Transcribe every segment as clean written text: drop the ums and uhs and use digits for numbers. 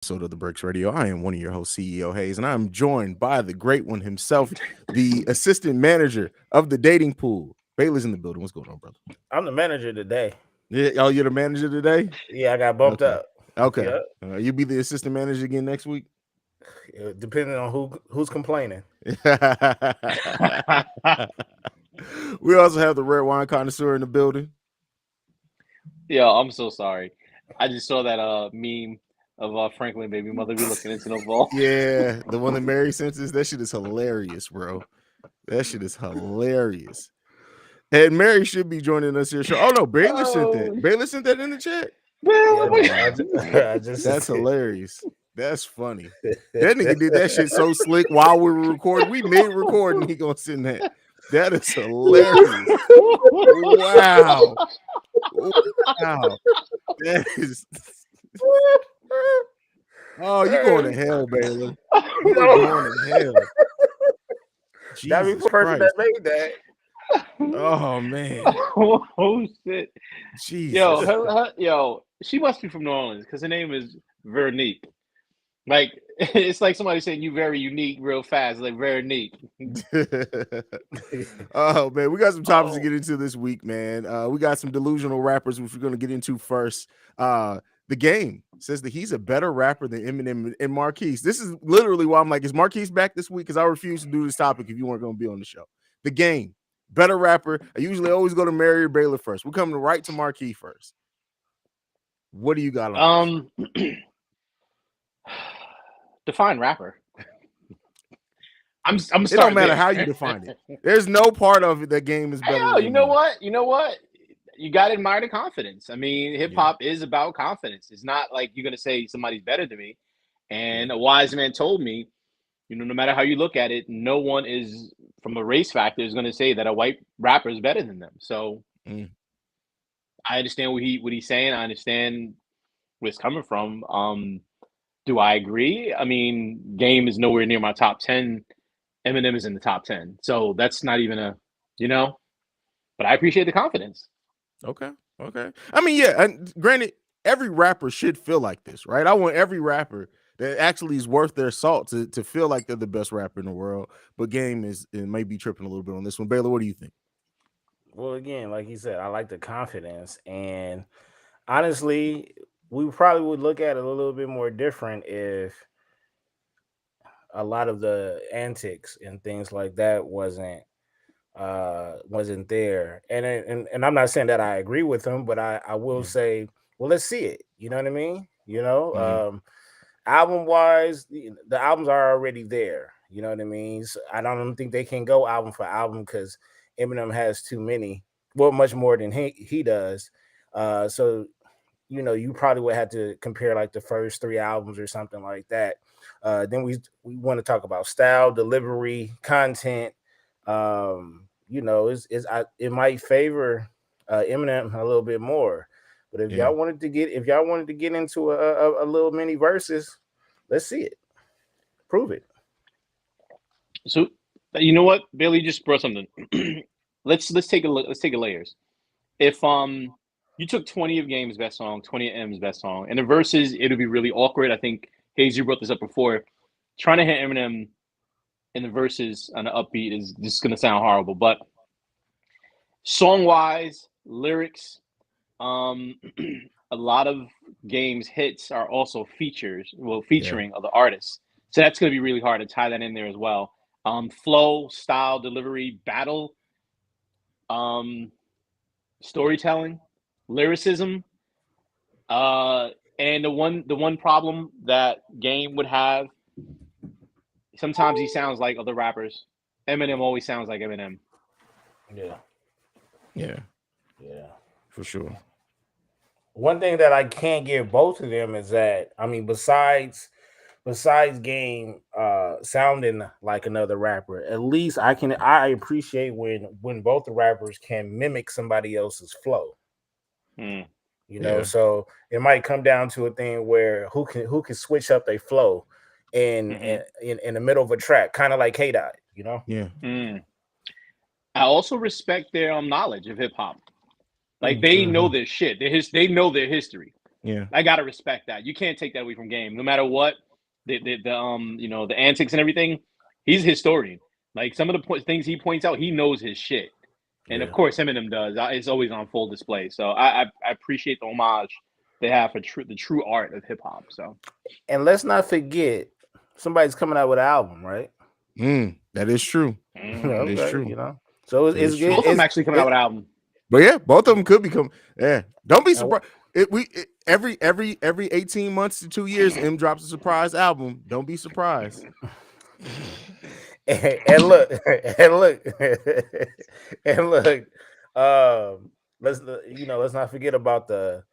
episode of the B.R.E.A.K.S Radio. I am one of your hosts, CEO Haize, and I'm joined by the great one himself, the assistant manager of the dating pool. Baylor's in the building. What's going on, brother? I'm the manager today. Yeah, oh, you're the manager today? Yeah, I got bumped Okay. up. Okay. Yeah, You be the assistant manager again next week? depending on who's complaining. We also have the red wine connoisseur in the building. Yo, I'm so sorry. I just saw that meme of Franklin baby mother be looking into the ball. Yeah, the one that Mary sent us. That shit is hilarious, bro. That shit is hilarious. And Mary should be joining us here. Oh no, Baylor sent that. Baylor sent that in the chat. Yeah, Man, I just That's hilarious. That's funny. That nigga did that shit so slick while we were recording. We made recording. He gonna send that. That is hilarious. Wow. Wow. That is. Oh, you going to hell, Baylor? You going to hell? That be Jesus the person Christ. that made that. Oh man. Oh shit. Jesus. Yo, she must be from New Orleans because her name is Veronique. Like it's like somebody saying you very unique real fast, like Veronique. Oh man, we got some topics to get into this week, man. We got some delusional rappers, which we're gonna get into first. The Game says that he's a better rapper than Eminem and Marquis. This is literally why I'm like, is Marquis back this week? Because I refuse to do this topic if you weren't gonna be on the show. The Game, better rapper. I usually always go to Mary or Baylor first. We're coming right to Marquis first. What do you got on? Define rapper. I'm It don't matter how you define it. There's no part of it that Game is better. Hell, you know what? You got to admire the confidence. I mean, hip hop is about confidence. It's not like you're going to say somebody's better than me. And a wise man told me, no matter how you look at it, no one is, from a race factor, is going to say that a white rapper is better than them. So I understand what he's saying. I understand where it's coming from. Do I agree? I mean, Game is nowhere near my top 10. Eminem is in the top 10. So that's not even but I appreciate the confidence. Okay. I mean, yeah, and granted, every rapper should feel like this, right? I want every rapper that actually is worth their salt to feel like they're the best rapper in the world. But Game it may be tripping a little bit on this one. Baylor, what do you think? Well, again, like he said, I like the confidence, and honestly, we probably would look at it a little bit more different if a lot of the antics and things like that wasn't there. And I'm not saying that I agree with him, but I will say, well, let's see it. You know what I mean? Album wise, the albums are already there. You know what I mean? So I don't think they can go album for album because Eminem has too many, well, much more than he does. So you probably would have to compare like the first 3 albums or something like that. Then we want to talk about style, delivery, content. It might favor Eminem a little bit more. But if y'all wanted to get into a little mini versus, let's see it, prove it. So you know what, Bailey, you just brought something. Let's take a look. Let's take a layers. If you took 20 of Game's best song, 20 of M's best song, and the verses, it would be really awkward. I think Haize, you brought this up before. Trying to hit Eminem in the verses on the upbeat is just going to sound horrible. But song-wise, lyrics, a lot of Game's hits are also featuring other artists. So that's going to be really hard to tie that in there as well. Flow, style, delivery, battle, storytelling, lyricism, and the one problem that Game would have, sometimes he sounds like other rappers. Eminem always sounds like Eminem. Yeah, for sure. One thing that I can't give both of them is that, I mean, besides Game sounding like another rapper, at least I appreciate when both the rappers can mimic somebody else's flow. So it might come down to a thing where who can switch up their flow in the middle of a track, kind of like K-Dot, I also respect their knowledge of hip hop. Like they know their shit. They know their history. Yeah. I gotta respect that. You can't take that away from Game. No matter what, the the antics and everything, he's a historian. Like some of the things he points out, he knows his shit. And of course, Eminem does. It's always on full display. So I appreciate the homage they have for the true art of hip hop. So, and let's not forget, somebody's coming out with an album, right? That is true. That is Okay, true. you know. So it's good. Both of them actually coming out with an album. But yeah, both of them could become. Yeah, don't be surprised. Every 18 months to 2 years, M drops a surprise album. Don't be surprised. and look, and look, and look. Let's not forget about the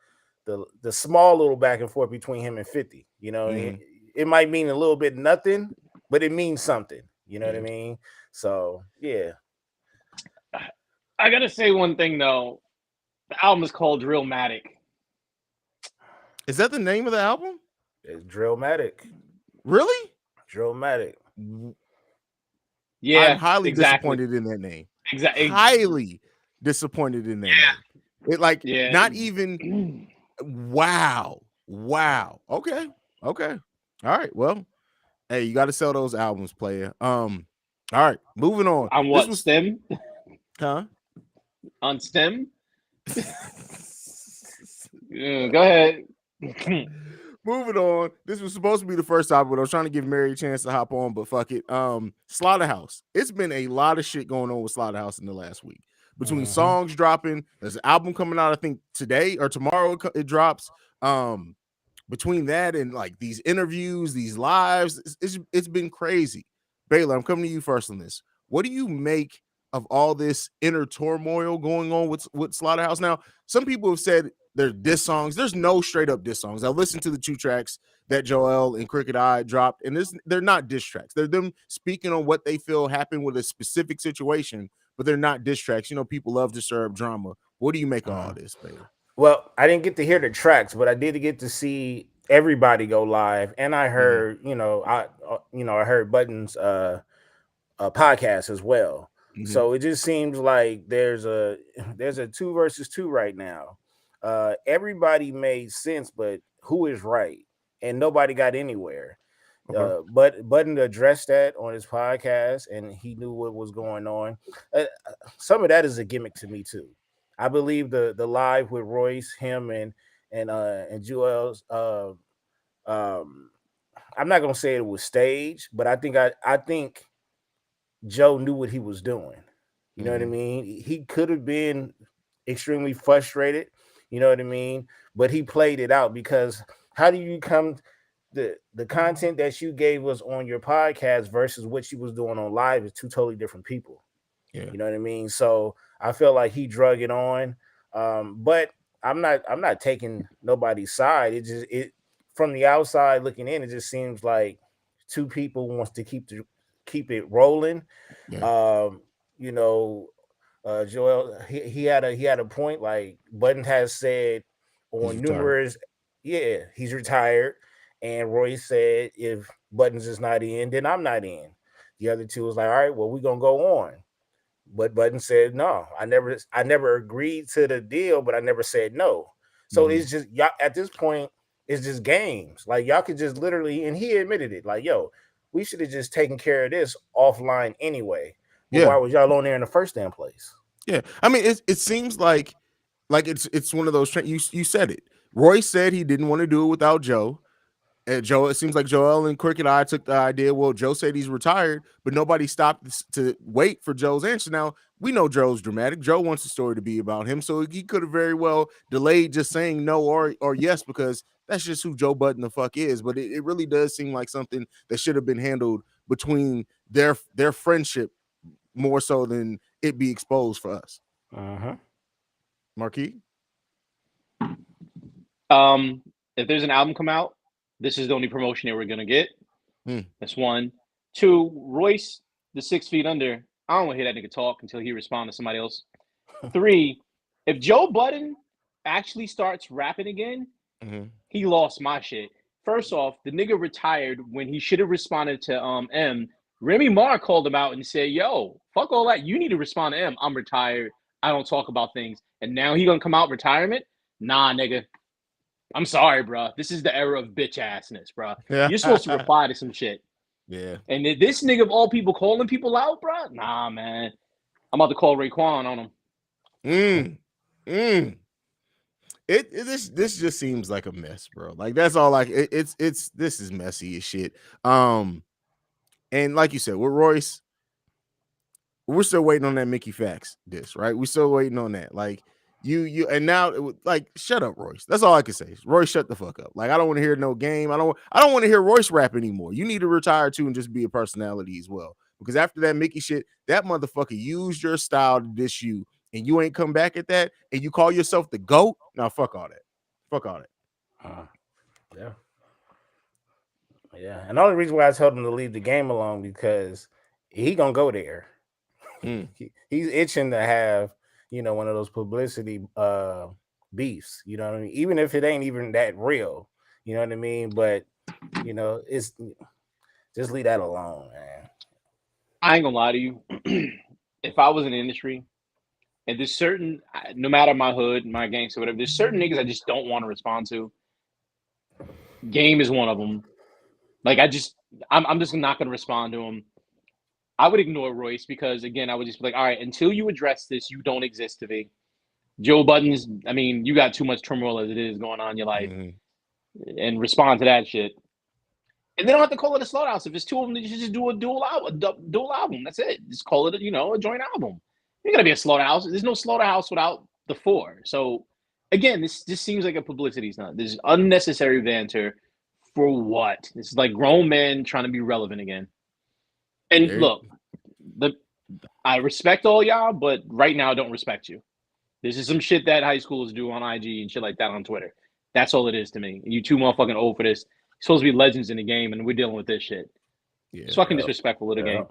small little back and forth between him and 50. You know, it might mean a little bit nothing, but it means something. You know what I mean? So yeah. I gotta say one thing though. The album is called Drillmatic. Is that the name of the album? It's Drillmatic. Really? Drillmatic. Yeah, I'm highly disappointed in that name. Exactly. Highly disappointed in that name. It not even. Wow. Okay. All right. Well, hey, you got to sell those albums, player. All right, moving on. On what? STEM? Huh? On STEM? Go ahead. Moving on. This was supposed to be the first topic, but I was trying to give Mary a chance to hop on, but fuck it. Slaughterhouse. It's been a lot of shit going on with Slaughterhouse in the last week. Between songs dropping, there's an album coming out, I think today or tomorrow it drops. Between that and like these interviews, these lives, it's been crazy. Baylor, I'm coming to you first on this. What do you make of all this inner turmoil going on with Slaughterhouse? Now, some people have said they're diss songs. There's no straight up diss songs. I listened to the 2 tracks that Joel and Crooked Eye dropped, and they're not diss tracks. They're them speaking on what they feel happened with a specific situation, but they're not diss tracks. You know, people love to serve drama. What do you make of all this, Baylor? Well, I didn't get to hear the tracks, but I did get to see everybody go live, and I heard, I heard Button's podcast as well. So it just seems like there's a 2 versus 2 right now. Everybody made sense, but who is right? And nobody got anywhere. But Button addressed that on his podcast, and he knew what was going on. Some of that is a gimmick to me too. I believe the live with Royce, him and Joel's. I'm not gonna say it was staged, but I think Joe knew what he was doing. You know what I mean? He could have been extremely frustrated. You know what I mean? But he played it out, because how do you come the content that you gave us on your podcast versus what you was doing on live is 2 totally different people. Yeah. You know what I mean? So I feel like he drug it on. But I'm not taking nobody's side. It from the outside looking in, it just seems like 2 people wants to keep it rolling. Yeah. Joel, he had a point. Like Button has said on numerous, he's retired, and Roy said if Buttons is not in, then I'm not in. The other 2 was like, all right, well, we're gonna go on. But Button said no. I never agreed to the deal, but I never said no. So it's just y'all at this point, it's just games. Like y'all could just literally, and he admitted it, like, yo, we should have just taken care of this offline anyway. But why was y'all on there in the first damn place? Yeah, I mean, it seems like it's one of those. You said it. Roy said he didn't want to do it without Joe. And Joe, it seems like Joel and Crooked Eye took the idea. Well, Joe said he's retired, but nobody stopped to wait for Joe's answer. Now, we know Joe's dramatic. Joe wants the story to be about him, so he could have very well delayed just saying no or yes, because that's just who Joe Budden the fuck is. But it really does seem like something that should have been handled between their friendship more so than it be exposed for us. Marquis? If there's an album come out, this is the only promotion that we're gonna get. That's 1. 2, Royce, the 6 feet under. I don't want to hear that nigga talk until he responds to somebody else. 3, if Joe Budden actually starts rapping again, he lost my shit. First off, the nigga retired when he should have responded to M. Remy Ma called him out and said, yo, fuck all that. You need to respond to M. I'm retired. I don't talk about things. And now he gonna come out retirement? Nah, nigga. I'm sorry, bro. This is the era of bitch assness, bro. Yeah. You're supposed to reply to some shit. Yeah. And this nigga of all people calling people out, bro? Nah, man. I'm about to call Raekwon on him. This just seems like a mess, bro. Like that's all. Like it's this is messy as shit. And like you said, with Royce, we're still waiting on that Mickey Fax disc, right? We're still waiting on that. Like you, and now like shut up, Royce. That's all I can say. Royce, shut the fuck up. Like I don't want to hear no game. I don't want to hear Royce rap anymore. You need to retire too and just be a personality as well. Because after that Mickey shit, that motherfucker used your style to diss you, and you ain't come back at that, and you call yourself the GOAT. Now fuck all that. Fuck all that. Yeah. Yeah. And the only reason why I told him to leave the game alone because he gonna go there. He's itching to have, one of those publicity beefs, you know what I mean? Even if it ain't even that real, you know what I mean? But it's just leave that alone, man. I ain't gonna lie to you. If I was in the industry, and there's certain, no matter my hood, my gangster, whatever, there's certain niggas I just don't want to respond to. Game is one of them. Like I'm just not gonna respond to him. I would ignore Royce because again, I would just be like, all right, until you address this, you don't exist to me. Joe Budden's, I mean, you got too much turmoil as it is going on in your life, and respond to that shit. And they don't have to call it a slaughterhouse. If it's two of them, you should just do a dual album. That's it. Just call it, a joint album. You're gonna be a slaughterhouse. There's no slaughterhouse without the four. So again, this just seems like a publicity stunt. This is unnecessary banter for what? It's like grown men trying to be relevant again. And look, I respect all y'all, but right now I don't respect you. This is some shit that high schoolers do on IG and shit like that on Twitter. That's all it is to me. And you too motherfucking old for this. You're supposed to be legends in the game, and we're dealing with this shit. Yeah, it's fucking disrespectful of the game.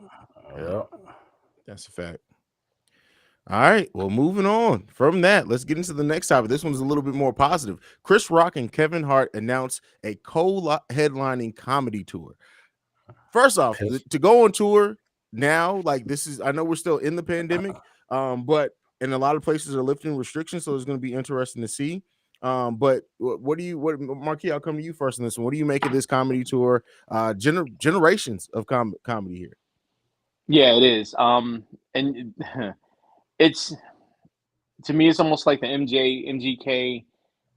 Yeah, that's a fact. All right, well, moving on from that, let's get into the next topic. This one's a little bit more positive. Chris Rock and Kevin Hart announced a co-headlining comedy tour. First off, to go on tour now, like this is, I know we're still in the pandemic, but in a lot of places are lifting restrictions, so it's going to be interesting to see. But what Marquis, I'll come to you first on this one. What do you make of this comedy tour? Generations of comedy here. Yeah, it is. And it's, to me, it's almost like the MGK,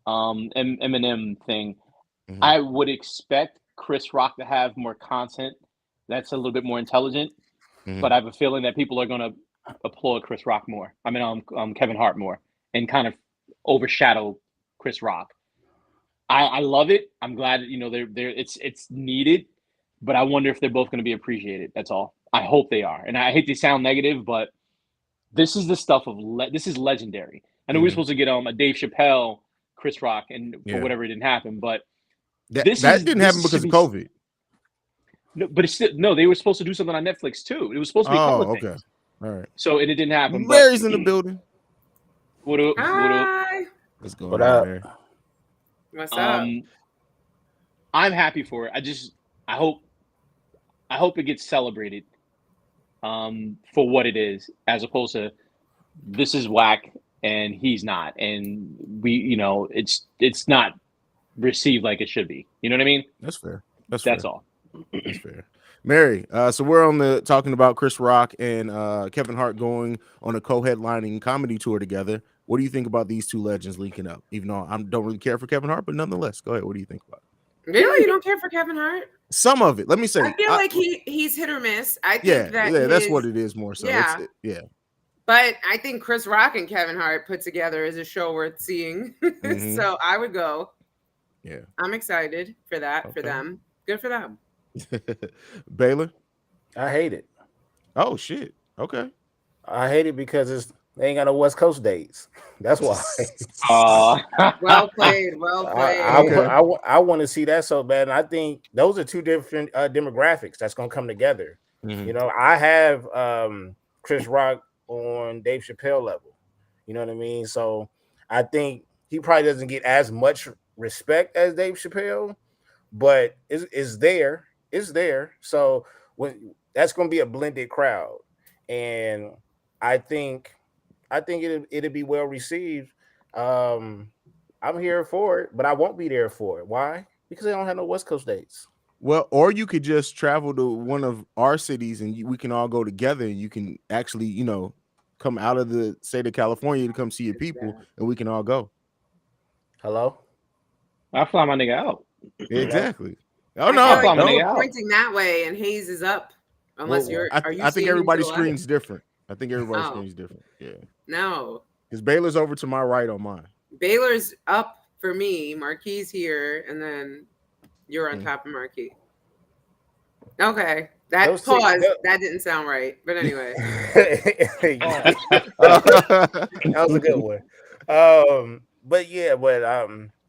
Eminem thing. Mm-hmm. I would expect Chris Rock to have more content that's a little bit more intelligent, but I have a feeling that people are going to applaud Chris Rock more. I mean, Kevin Hart more, and kind of overshadow Chris Rock. I love it. I'm glad that it's needed, but I wonder if they're both going to be appreciated. That's all. I hope they are. And I hate to sound negative, but this is the stuff of this is legendary. I know we were supposed to get a Dave Chappelle, Chris Rock, and for whatever it didn't happen, but that didn't happen because of COVID. No, but it's still, no, they were supposed to do something on Netflix too. It was supposed to be a couple of things. All right. So it didn't happen. Mary's in the building. What up? Hi. What's going on, Mary? What's up? I'm happy for it. I hope it gets celebrated for what it is, as opposed to this is whack and he's not, and it's not received like it should be. You know what I mean? That's fair. That's all. That's fair. Mary, so we're on talking about Chris Rock and Kevin Hart going on a co-headlining comedy tour together. What do you think about these two legends linking up? Even though I don't really care for Kevin Hart, but nonetheless, go ahead. What do you think about it? Really? You don't care for Kevin Hart? Some of it. Let me say. I feel like he's hit or miss. I think that's what it is more so. Yeah. But I think Chris Rock and Kevin Hart put together is a show worth seeing. So I would go. Yeah. I'm excited for that, for them. Good for them. Baylor? I hate it. Oh, shit. Okay. I hate it because they ain't got no West Coast dates. That's why. Well played. Well played. I want to see that so bad. And I think those are two different demographics that's going to come together. I have Chris Rock on Dave Chappelle level. You know what I mean? So I think he probably doesn't get as much respect as Dave Chappelle, but it's there. It's there. So that's going to be a blended crowd. And I think it'll be well received. I'm here for it, but I won't be there for it. Why? Because they don't have no West Coast dates. Well, or you could just travel to one of our cities and we can all go together and you can actually, come out of the state of California to come see your people and we can all go. Hello? I fly my nigga out. Exactly. Oh, I no. feel like no. you're pointing that way and Hayes is up. Unless I think everybody's screen's different. I think everybody's screen's different. Yeah. No. Because Baylor's over to my right on mine. Baylor's up for me. Marquis here, and then you're on top of Marquis. Okay. That didn't sound right. But anyway. That was a good one.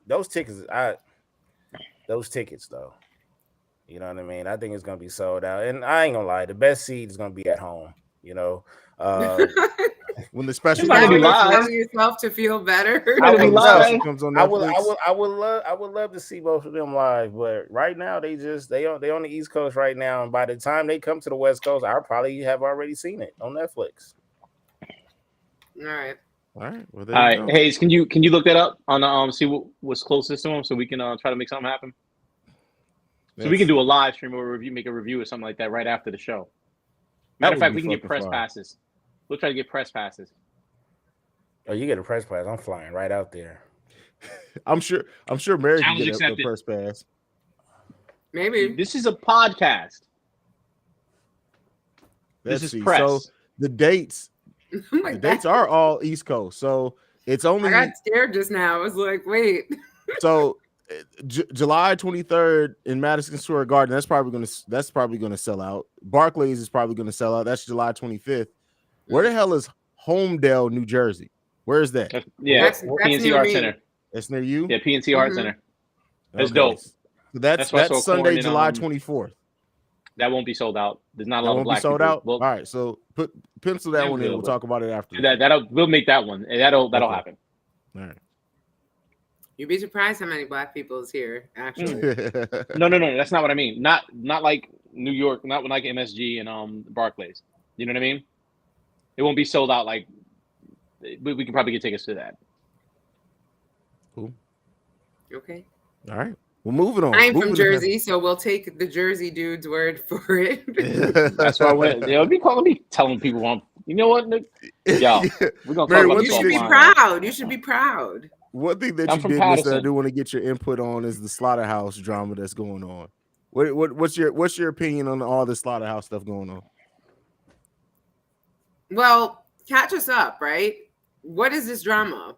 Those tickets though. You know what I mean? I think it's gonna be sold out. And I ain't gonna lie, the best seat is gonna be at home, when the special telling yourself to feel better. I would love to see both of them live, but right now they on the East Coast right now, and by the time they come to the West Coast, I'll probably have already seen it on Netflix. All right. Well, all right, Hayes, can you look that up on see what's closest to him so we can try to make something happen? So we can do a live stream or make a review or something like that right after the show. Matter of fact, we can get press passes. We'll try to get press passes. Oh, you get a press pass. I'm flying right out there. I'm sure Mary can get a press pass. Maybe. This is a podcast. This is press. So the dates are all East Coast. So it's only I got scared just now. I was like, wait. So July 23rd in Madison Square Garden. That's probably gonna sell out. Barclays is probably gonna sell out. That's July 25th. Where the hell is Homedale, New Jersey? Where is that? That's PNC Art Center. That's near you? Yeah, PNC Art Center. That's dope. So that's Sunday, July 24th. That won't be sold out. There's not a lot of black sold people. Out. All right, so pencil that one in. We'll talk about it after. We'll make that one. That'll happen. All right. You'd be surprised how many black people is here, actually. No. That's not what I mean. Not like New York, not like MSG and Barclays. You know what I mean? It won't be sold out like we can probably get tickets to that. Cool. Okay. All right. Well, moving on. I'm from Jersey, so we'll take the Jersey dude's word for it. That's why I went. Be calling me telling people, you know what? Yo, we're gonna talk about you should be proud. You should be proud. One thing that you did miss that I do want to get your input on is the slaughterhouse drama that's going on. What's your opinion on all the slaughterhouse stuff going on? Well, catch us up, right? What is this drama?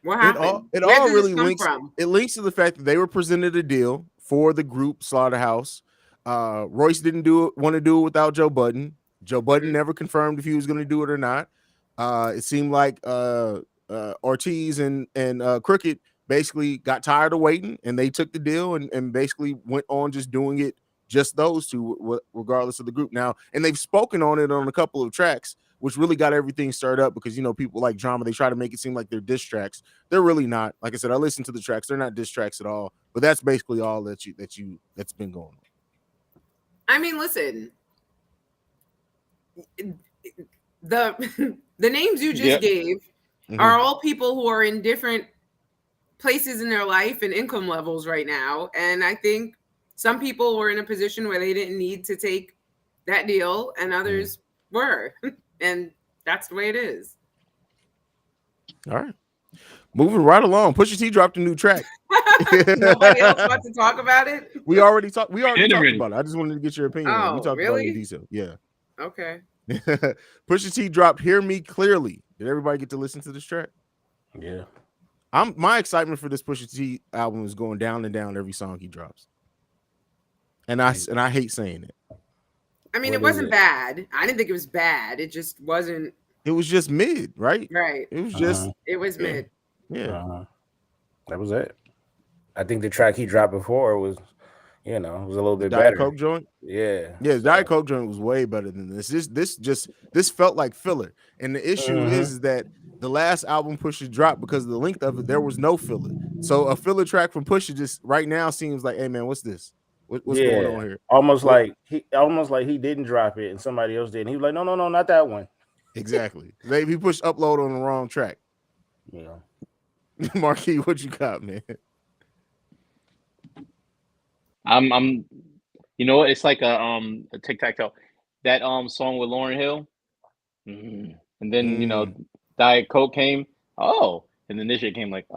What happened? It all really links. It links to the fact that they were presented a deal for the group Slaughterhouse. Royce didn't want to do it without Joe Budden. Joe Budden never confirmed if he was going to do it or not. It seemed like Ortiz and Crooked basically got tired of waiting, and they took the deal and basically went on just doing it, just those two, regardless of the group now. And they've spoken on it on a couple of tracks, which really got everything stirred up because, people like drama. They try to make it seem like they're diss tracks. They're really not. Like I said, I listened to the tracks. They're not diss tracks at all. But that's basically all that's been going on. I mean, listen, the names you just gave are all people who are in different places in their life and income levels right now. And I think some people were in a position where they didn't need to take that deal, and others were. And that's the way it is. All right. Moving right along. Pusha T dropped a new track. Nobody else wants to talk about it? We already talked about it. I just wanted to get your opinion. Oh, we talked about it in detail. Yeah. Okay. Pusha T dropped Hear Me Clearly. Did everybody get to listen to this track? Yeah. My excitement for this Pusha T album is going down and down every song he drops. And I hate saying it. I mean, it wasn't bad. I didn't think it was bad. It just wasn't. It was just mid, right? Right. It was just. It was mid. Yeah. That was it. I think the track he dropped before was, it was a little bit Diet better. Coke joint. Yeah. Yeah, Diet Coke joint was way better than this. This felt like filler. And the issue is that the last album Pusha dropped, because of the length of it, there was no filler. So a filler track from Pusha just right now seems like, hey man, what's this? What's going on here? Almost like he didn't drop it and somebody else did. And he was like, no, not that one. Exactly. He pushed upload on the wrong track. Yeah. Marquis, what you got, man? I'm you know what? It's like a tic-tac-toe. That song with Lauryn Hill. And then Diet Coke came. Oh, and then this shit came like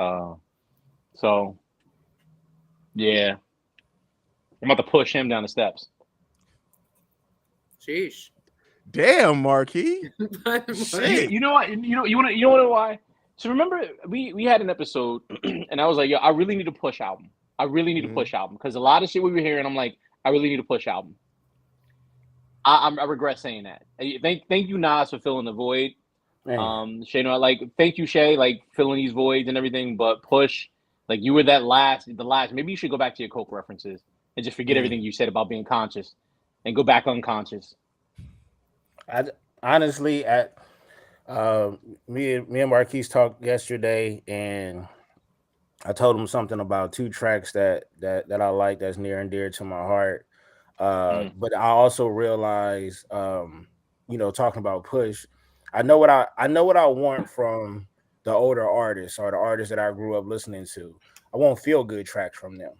so yeah. I'm about to push him down the steps. Sheesh. Damn, Marquis. Shit. You know what? You know why? So remember we had an episode and I was like, yo, I really need to push album. I really need to push album because a lot of shit we were hearing, I'm like, I really need to push album. I regret saying that. Thank you, Nas, for filling the void. Shay, thank you, Shay, like filling these voids and everything. But Push, like you were the last. Maybe you should go back to your Coke references and just forget everything you said about being conscious and go back unconscious. Honestly, me and Marquis talked yesterday, and I told him something about 2 tracks that I like that's near and dear to my heart. But I also realized, talking about Push, I know what I want from the older artists or the artists that I grew up listening to. I want feel good tracks from them.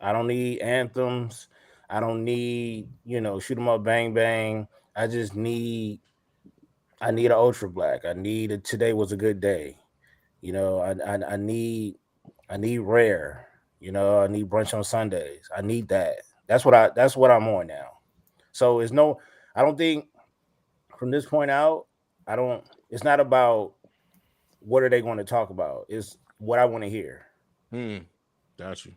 I don't need anthems. I don't need, shoot 'em up, bang bang. I need an Ultra Black. I need a Today Was a Good Day. I need Rare. I need Brunch on Sundays. I need that. That's what I'm on now. So I don't think from this point out, it's not about what are they going to talk about. It's what I want to hear. Got you.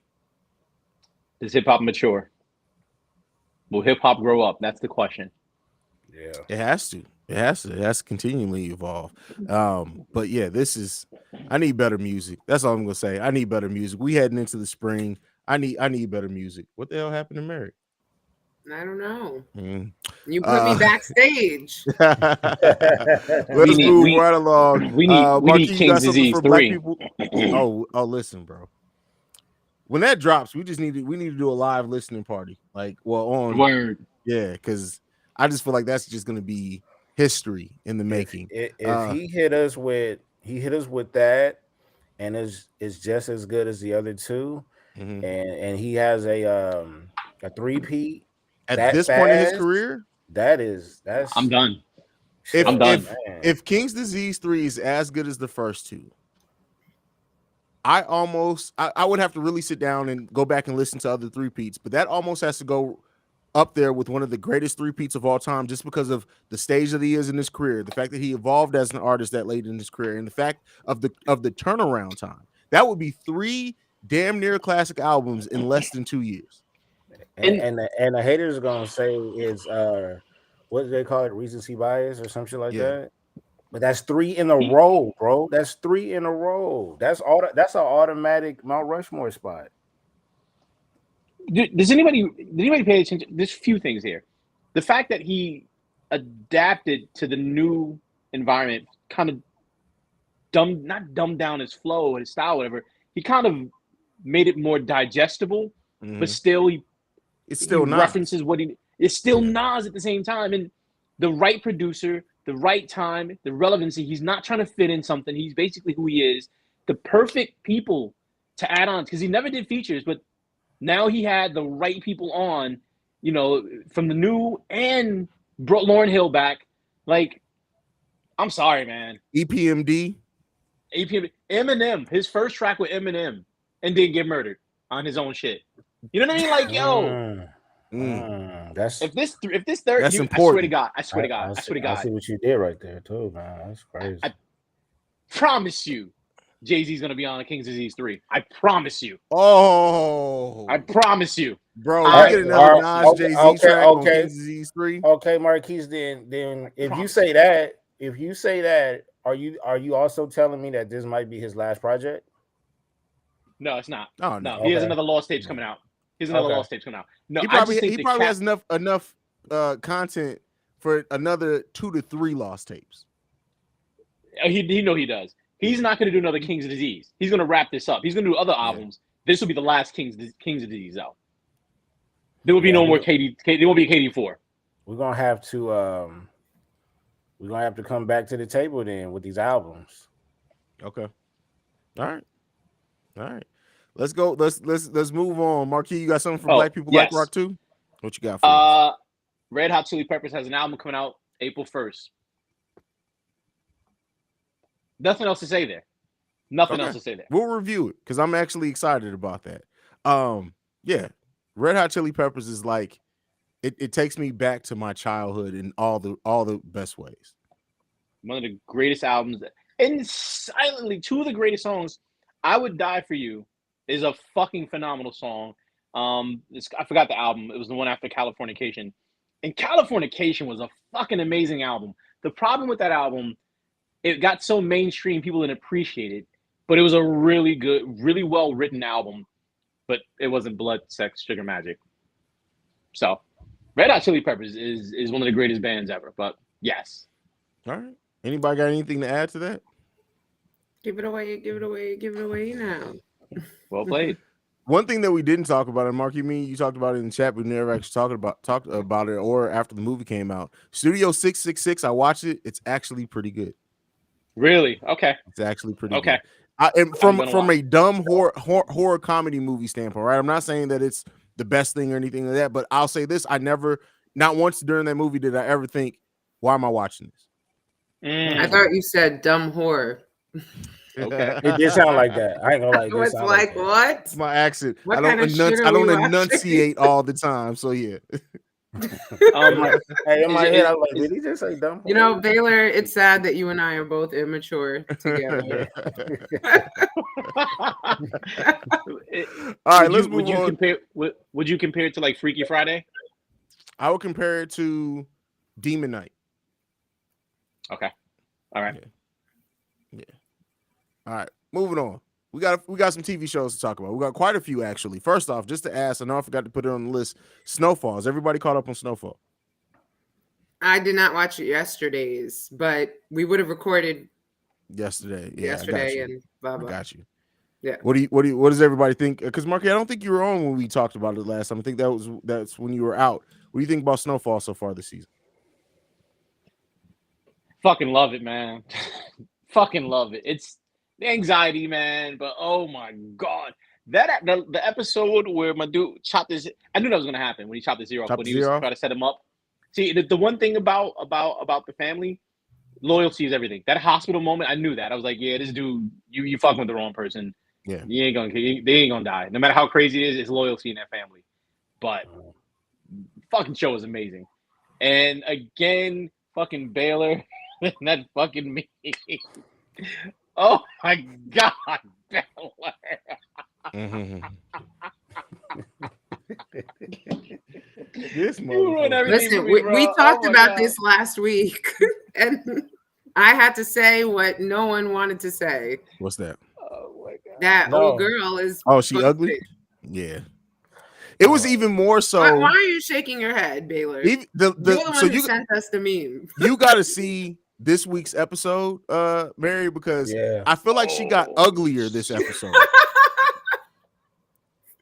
Does hip hop mature? Will hip hop grow up? That's the question. Yeah. It has to. It has to continually evolve. But yeah, I need better music. That's all I'm gonna say. I need better music. We heading into the spring. I need better music. What the hell happened to Mary? I don't know. You put me backstage. Let's move right along. We need Marquis, you got King's something Disease for 3. Black people? Oh, listen, bro. When that drops, we need to do a live listening party. Word. Yeah, because I just feel like that's just gonna be history in the making. If he hit us with that, and is just as good as the other 2, and he has a 3-peat at this point in his career, that's I'm done. I'm done. Man. If King's Disease 3 is as good as the first 2, I would have to really sit down and go back and listen to other 3-peats, but that almost has to go up there with one of the greatest 3-peats of all time, just because of the stage that he is in his career, the fact that he evolved as an artist that late in his career, and the fact of the turnaround time. That would be 3 damn near classic albums in less than 2 years. And the haters are gonna say is what do they call it, recency bias or something like that. But that's 3 in a row, bro. That's 3 in a row. That's an automatic Mount Rushmore spot. Did anybody pay attention? There's a few things here. The fact that he adapted to the new environment, kind of not dumbed down his flow, his style, whatever. He kind of made it more digestible, but still it's still he Nas. references it's still Nas at the same time. And the right producer, the right time, the relevancy. He's not trying to fit in something. He's basically who he is. The perfect people to add on, because he never did features, but now he had the right people on, from the new, and brought Lauryn Hill back. Like, I'm sorry, man. EPMD. Eminem, his first track with Eminem, and didn't get murdered on his own shit. You know what I mean? Like, yo. That's if this third, that's important. I swear to God. I see what you did right there too, man. That's crazy. I promise you, Jay-Z's gonna be on King's Disease 3. I promise you. Oh, I promise you, bro. You get another Nas Jay-Z track on King's Disease 3. Okay, Marquis. Then if you say that, are you also telling me that this might be his last project? No, it's not. Oh no, okay. He has another Lost Tapes coming out. Lost Tapes coming out. No, he probably has enough content for another 2 to 3 Lost Tapes. He know he does. He's not going to do another King's Disease. He's going to wrap this up. He's going to do other albums. This will be the last King's Disease out. There will be no more KD. There won't be a KD4. We're gonna have to come back to the table then with these albums. Okay. All right. Let's go. Let's move on. Marquis, you got something for Black People Like Rock too? What you got for us? Red Hot Chili Peppers has an album coming out April 1st. Nothing else to say there. Nothing else to say there. We'll review it because I'm actually excited about that. Yeah, Red Hot Chili Peppers is like it takes me back to my childhood in all the best ways. One of the greatest albums, and silently two of the greatest songs. I Would Die for You is a fucking phenomenal song. I forgot the album. It was the one after Californication. And Californication was a fucking amazing album. The problem with that album, it got so mainstream, people didn't appreciate it. But it was a really good, really well-written album. But it wasn't Blood, Sex, Sugar Magic. So, Red Hot Chili Peppers is one of the greatest bands ever. But, yes. All right. Anybody got anything to add to that? Give it away now. Well played. One thing that we didn't talk about, and Mark, you talked about it in the chat, but we never actually talked about it or after the movie came out. Studio 666, I watched it. It's actually pretty good. Really? Okay. It's actually pretty good. And from a dumb horror comedy movie standpoint, right? I'm not saying that it's the best thing or anything like that, but I'll say this: not once during that movie did I ever think, "Why am I watching this?" I thought you said dumb horror. Okay, it did sound like that. I ain't gonna like. I was like, what? It's my accent. What I don't enunciate all the time. So yeah. Hey, in my head, I was like, did he just say dumb? You know, Baylor, it's sad that you and I are both immature together. All right, let's move on. Would you compare it to like Freaky Friday? I would compare it to Demon Night. Okay. All right. Yeah. All right. Moving on. We got some TV shows to talk about. We got quite a few actually. First off, just to ask, I know I forgot to put it on the list. Snowfall. Is everybody caught up on Snowfall? I did not watch it yesterday's, but we would have recorded yesterday. Yeah, yesterday and blah blah. I got you. Yeah. What does everybody think? Because Marky, I don't think you were on when we talked about it last time. I think that's when you were out. What do you think about Snowfall so far this season? Fucking love it, man. Fucking love it. It's the anxiety, man. But oh my god, the episode where my dude chopped his. I knew that was gonna happen when he chopped his ear off. When he was trying to set him up. See, the one thing about the family, loyalty is everything. That hospital moment, I knew that. I was like, yeah, this dude, you fucking with the wrong person. Yeah, they ain't gonna die. No matter how crazy it is, it's loyalty in that family. But fucking show is amazing. And again, fucking Baylor and that fucking me. Oh my god, Baylor. Listen, we talked about this last week, and I had to say what no one wanted to say. What's that? Oh my god, that old girl is. Oh, she ugly. Yeah. It was even more so. Why are you shaking your head, Baylor? You're the one who sent us the meme. You got to see this week's episode, Mary, because I feel like she got uglier this episode.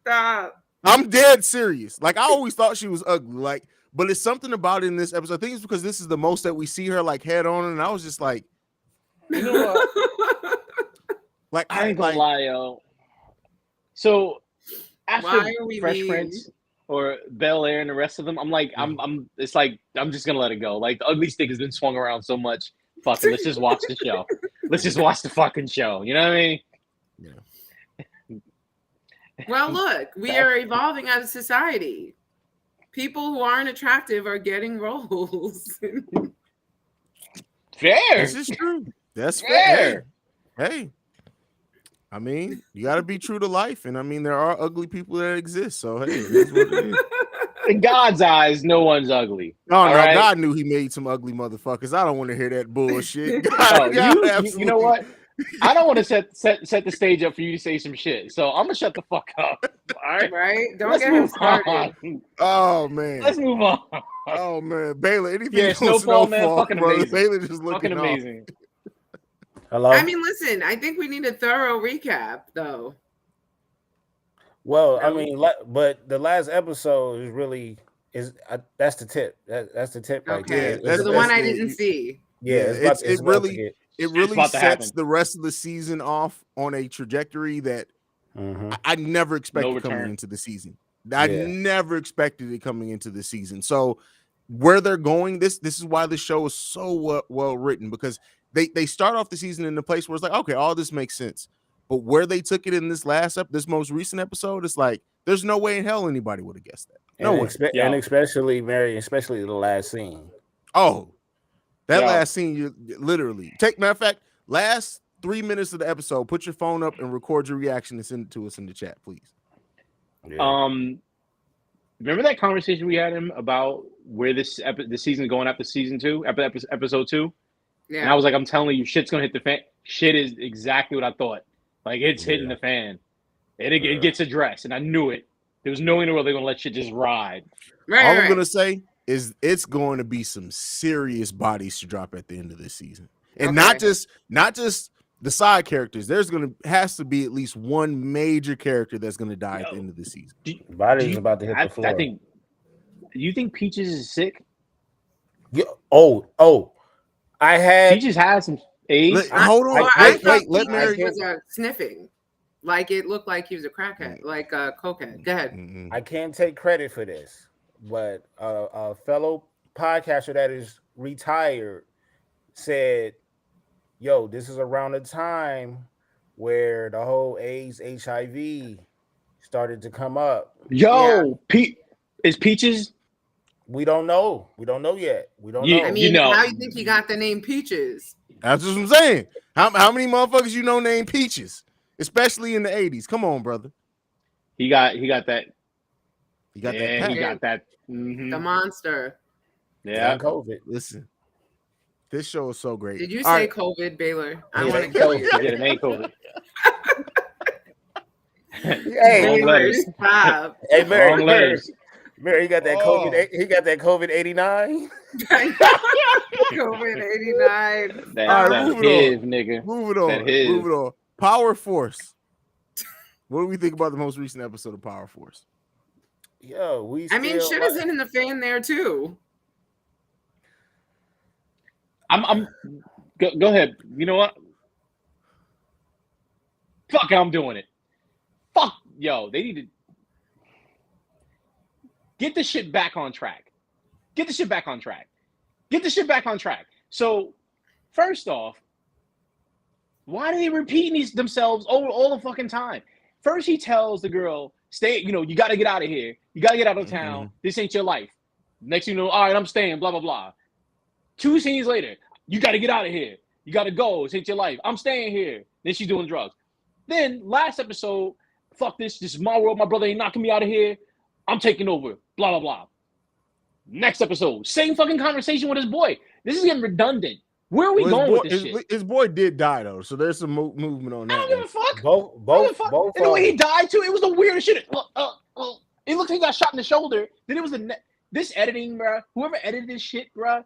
Stop. I'm dead serious. Like, I always thought she was ugly. Like, but it's something about it in this episode. I think it's because this is the most that we see her like head on, and I was just like, you know what? Like, I ain't gonna lie, yo. So after Fresh Prince or Bel Air and the rest of them, I'm like, it's like I'm just gonna let it go. Like, the ugly stick has been swung around so much. Fuck it, let's just watch the show. Let's just watch the fucking show. You know what I mean? Yeah. Well, look, we are evolving as a society. People who aren't attractive are getting roles. Fair. This is true. That's fair. Hey. I mean, you got to be true to life. And I mean, there are ugly people that exist. So, hey, it is what it is. In God's eyes, no one's ugly. No, right? God knew he made some ugly motherfuckers. I don't want to hear that bullshit. You know what? I don't want to set the stage up for you to say some shit. So I'm going to shut the fuck up. All right? Right? Don't get him started. Oh, man. Let's move on. Oh, man. Baylor, anything yeah, Snowfall, man, fucking brother. amazing. Baylor just looking fucking amazing. Hello? I mean, listen, I think we need a thorough recap, though. Well, I mean, but the last episode is really that's the tip. That's the tip right there. That's the one I didn't see. Yeah, it's really it really about to sets happen. the rest of the season off on a trajectory that I never expected coming into the season. I never expected it coming into the season. So where they're going, this is why the show is so well written, because they start off the season in a place where it's like, okay, all this makes sense. But where they took it in this this most recent episode, it's like there's no way in hell anybody would have guessed that. No way. And especially the last scene. Oh, that last scene, you literally matter of fact, last 3 minutes of the episode, put your phone up and record your reaction and send it to us in the chat, please. Remember that conversation we had about where the season is going after season 2, episode 2? Yeah. And I was like, I'm telling you, shit's gonna hit the fan. Shit is exactly what I thought. Like, it's hitting the fan. It gets addressed, and I knew it. There was no way in the world they're gonna let shit just ride. All I'm gonna say is it's going to be some serious bodies to drop at the end of this season, and not just the side characters. Has to be at least one major character that's gonna die at the end of the season. Body's about to hit the floor. Do you think Peaches is sick? Yeah. Peaches has some AIDS. Hold on, wait. Let Mary was sniffing. Like, it looked like he was a crackhead, like a cokehead. Go ahead. I can't take credit for this, but a fellow podcaster that is retired said, yo, this is around the time where the whole AIDS, HIV started to come up. Yo, is Peaches? We don't know. We don't know yet. We don't know. I mean, how do you think he got the name Peaches? That's what I'm saying. How many motherfuckers you know named Peaches? Especially in the 80s. Come on, brother. He got that. He got that. He got that. The monster. Yeah. COVID. Listen, this show is so great. Did you say COVID, Baylor? I want to kill you. Yeah, it ain't COVID. Hey, stop. Hey, Mary, he got that COVID. He got that COVID 89. COVID 89. Nigga. Move it on. Power Force. What do we think about the most recent episode of Power Force? Yo, shit is in the fan there too. Go ahead. You know what? Fuck, I'm doing it. Fuck, yo, they need to get this shit back on track. So, first off, why are they repeating themselves all the fucking time? First, he tells the girl, stay, you got to get out of here. You got to get out of town. This ain't your life. Next thing you know, all right, I'm staying, blah, blah, blah. 2 scenes later, you got to get out of here. You got to go. This ain't your life. I'm staying here. Then she's doing drugs. Then, last episode, fuck this. This is my world. My brother ain't knocking me out of here. I'm taking over. Blah, blah, blah. Next episode, same fucking conversation with his boy. This is getting redundant. Where are we going with this shit? His boy did die, though, so there's some movement on that. I don't give a fuck. Both. And the way he died, too, it was the weirdest shit. It looked like he got shot in the shoulder. Then it was this editing, bro. Whoever edited this shit, bro,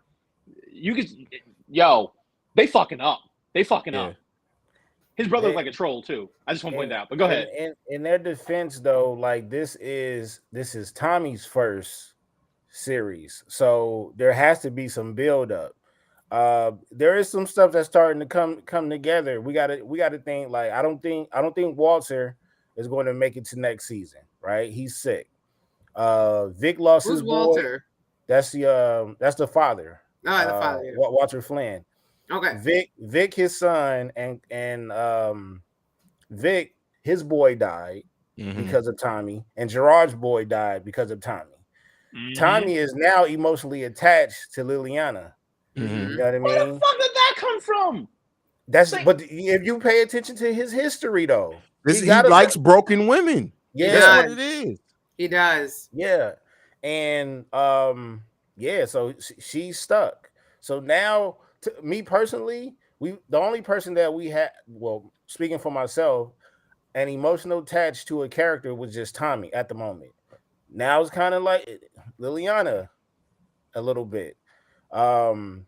they fucking up. Up. His brother was like a troll, too. I just want to point that out, but go ahead. In their defense, though, like, this is Tommy's first series, so there has to be some build up. There is some stuff that's starting to come together. We gotta think, like, I don't think Walter is going to make it to next season, right? He's sick. Vic lost his boy. Walter? That's the father. Oh, the father. Yeah. Walter Flynn. Okay. Vic, his son, and Vic, his boy died because of Tommy, and Gerard's boy died because of Tommy. Tommy is now emotionally attached to Liliana. You know what I mean? Where the fuck did that come from? But if you pay attention to his history, though, he likes broken women. Yeah, that's what it is. He does. Yeah, and so she's stuck. So now, me personally, the only person that we had, well, speaking for myself, an emotional attached to a character was just Tommy at the moment. Now it's kind of like Liliana a little bit. I've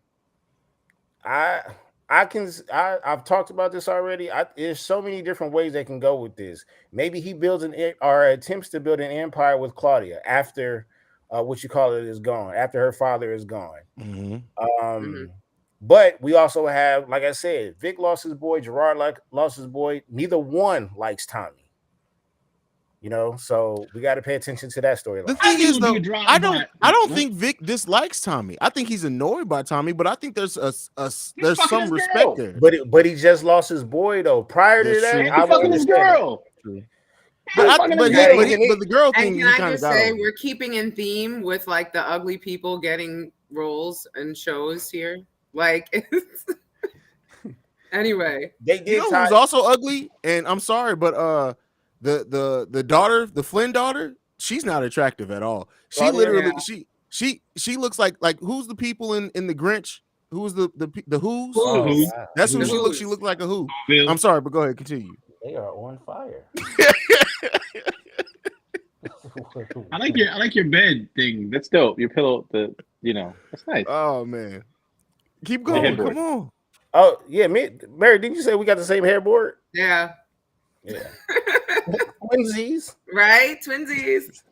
talked about this already. There's so many different ways they can go with this. Maybe he builds or attempts to build an empire with Claudia after is gone, after her father is gone. But we also have, like I said, Vic lost his boy, Gerard lost his boy. Neither one likes Tommy. You know, so we got to pay attention to that storyline. The thing is, though, I don't think Vic dislikes Tommy. I think he's annoyed by Tommy, but I think there's there's some respect there. But he just lost his boy though. Prior to that, I fucking his girl. But the girl thing. And can I just say we're keeping in theme with like the ugly people getting roles and shows here. Like, anyway, they did. You know who's also ugly? And I'm sorry, but the daughter, the Flynn daughter, she's not attractive at all. She literally she looks like who's the people in the Grinch? Who's the Who's? Oh, wow. That's who she looks. She looks like a Who. I'm sorry, but go ahead, continue. They are on fire. I like your bed thing. That's dope. Your pillow, that's nice. Oh man, keep going. Come on. Oh yeah, Mary, didn't you say we got the same hairboard? Yeah. Yeah. Twinsies. Right? Twinsies.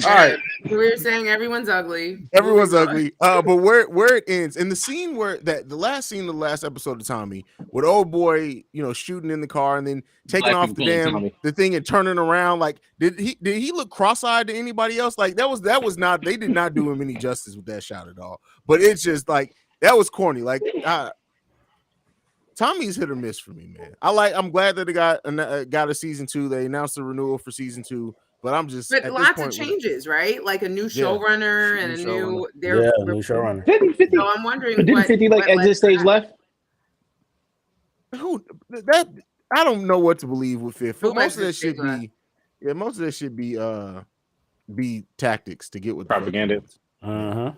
All right. We were saying everyone's ugly. Everyone's ugly. But where it ends, in the scene where the last scene of the last episode of Tommy, with old boy, shooting in the car and then taking off the thing and turning around, like did he look cross-eyed to anybody else? Like that was not, they did not do him any justice with that shot at all. But it's just like that was corny. Like Tommy's hit or miss for me, man. I'm glad that they got a season 2. They announced the renewal for season 2. But I'm just. But lots of changes, right? Like a new showrunner and a new. New showrunner. So I'm wondering. But didn't 50 exit stage left? Who that? I don't know what to believe with 50. Most of that should be. Yeah, most of that should be tactics to get with propaganda. So.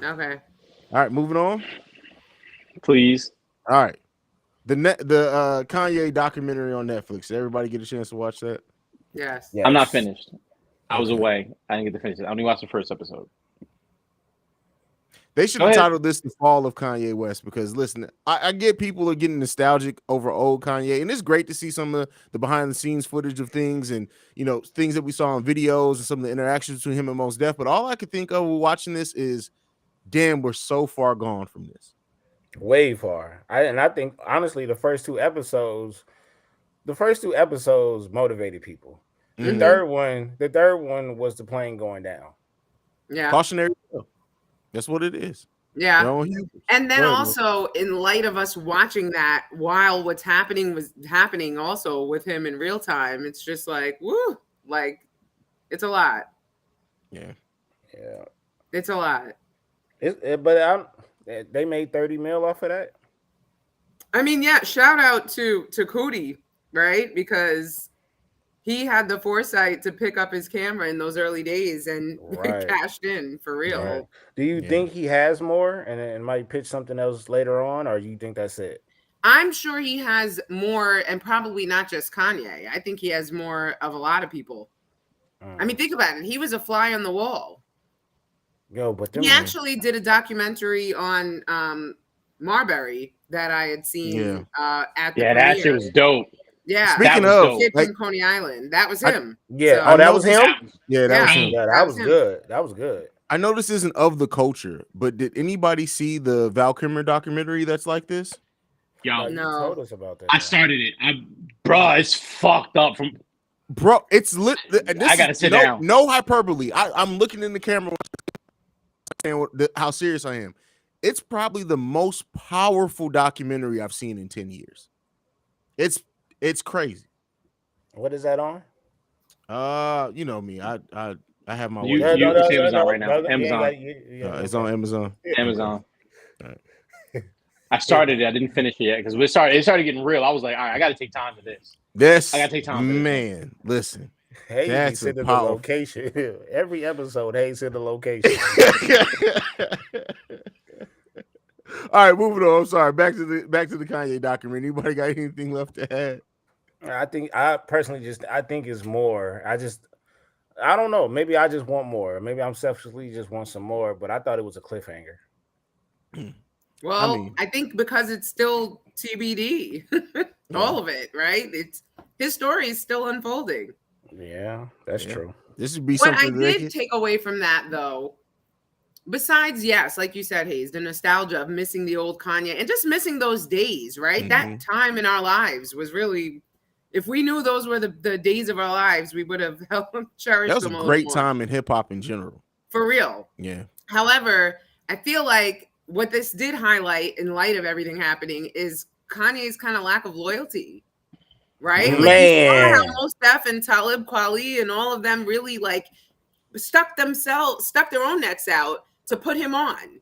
Okay. All right, moving on. Please. All right. The Kanye documentary on Netflix. Did everybody get a chance to watch that? Yes. I'm not finished. I was away. I didn't get to finish it. I only watched the first episode. They should have titled this "The Fall of Kanye West" because listen, I get people are getting nostalgic over old Kanye, and it's great to see some of the behind the scenes footage of things and things that we saw in videos and some of the interactions between him and Mos Def. But all I could think of watching this is, damn, we're so far gone from this. Way far. I think honestly the first two episodes motivated people. The third one was the plane going down. Yeah. Cautionary. That's what it is. Yeah. And then also in light of us watching that while what's happening was happening also with him in real time, it's just like, woo, like it's a lot. Yeah. Yeah. It's a lot. They made 30 mil off of that. I mean, yeah, shout out to Cootie, right? Because he had the foresight to pick up his camera in those early days and cashed in for real. Right. Do you think he has more and might pitch something else later on, or you think that's it? I'm sure he has more, and probably not just Kanye. I think he has more of a lot of people. I mean, think about it. He was a fly on the wall. But he actually did a documentary on Marbury that I had seen at the premiere. That shit was dope. Yeah. Speaking of Kid from Coney Island, that was him. That was him. Yeah, that was him. Yeah, that was good. That was good. I know this isn't of the culture, but did anybody see the Val Kilmer documentary that's like this? Yo, no. You told us about that. I started it. It's fucked up from. Bro, it's lit. I gotta sit down. No hyperbole. I'm looking in the camera. How serious I am. It's probably the most powerful documentary I've seen in 10 years. It's crazy. What is that on? You know me. I have my you say Amazon right now. Amazon. It's on Amazon. Amazon. Right. I started it. I didn't finish it yet because it started getting real. I was like, all right, I got to take time for this. I got to take time. Man, listen. Hey, that's the location. Every episode, Hayes in the location. All right, moving on. I'm sorry. Back to the Kanye documentary. Anybody got anything left to add? I think it's more. I don't know. Maybe I just want more. Maybe I'm selfishly just want some more. But I thought it was a cliffhanger. Well, I think because it's still TBD, all of it, right? His story is still unfolding. Yeah, that's true. This would be what something. I did take away from that, though, besides, yes, like you said, Haize, the nostalgia of missing the old Kanye and just missing those days, right? That time in our lives was really, if we knew those were the days of our lives, we would have cherished them a little more. That was a great time in hip hop in general. For real. Yeah. However, I feel like what this did highlight in light of everything happening is Kanye's kind of lack of loyalty, right? Man. Like, you saw how Mos Def and Talib Kweli and all of them really like stuck their own necks out to put him on.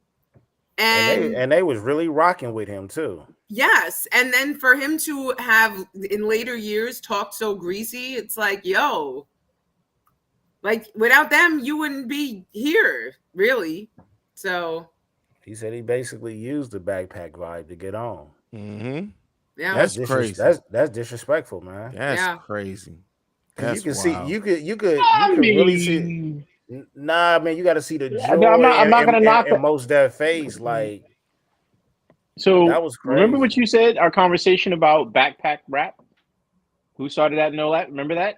And they was really rocking with him too. Yes. And then for him to have in later years talked so greasy, it's like, yo, like without them, you wouldn't be here, really. So he said he basically used the backpack vibe to get on. Mm-hmm. Yeah, that's crazy. That's disrespectful, man. That's crazy. That's you can wild. see you could really see. Nah, man, you got to see the joy. I'm not gonna knock in Mos Def face. Like, so that was crazy. Remember what you said? Our conversation about backpack rap. Who started that and all that? Remember that?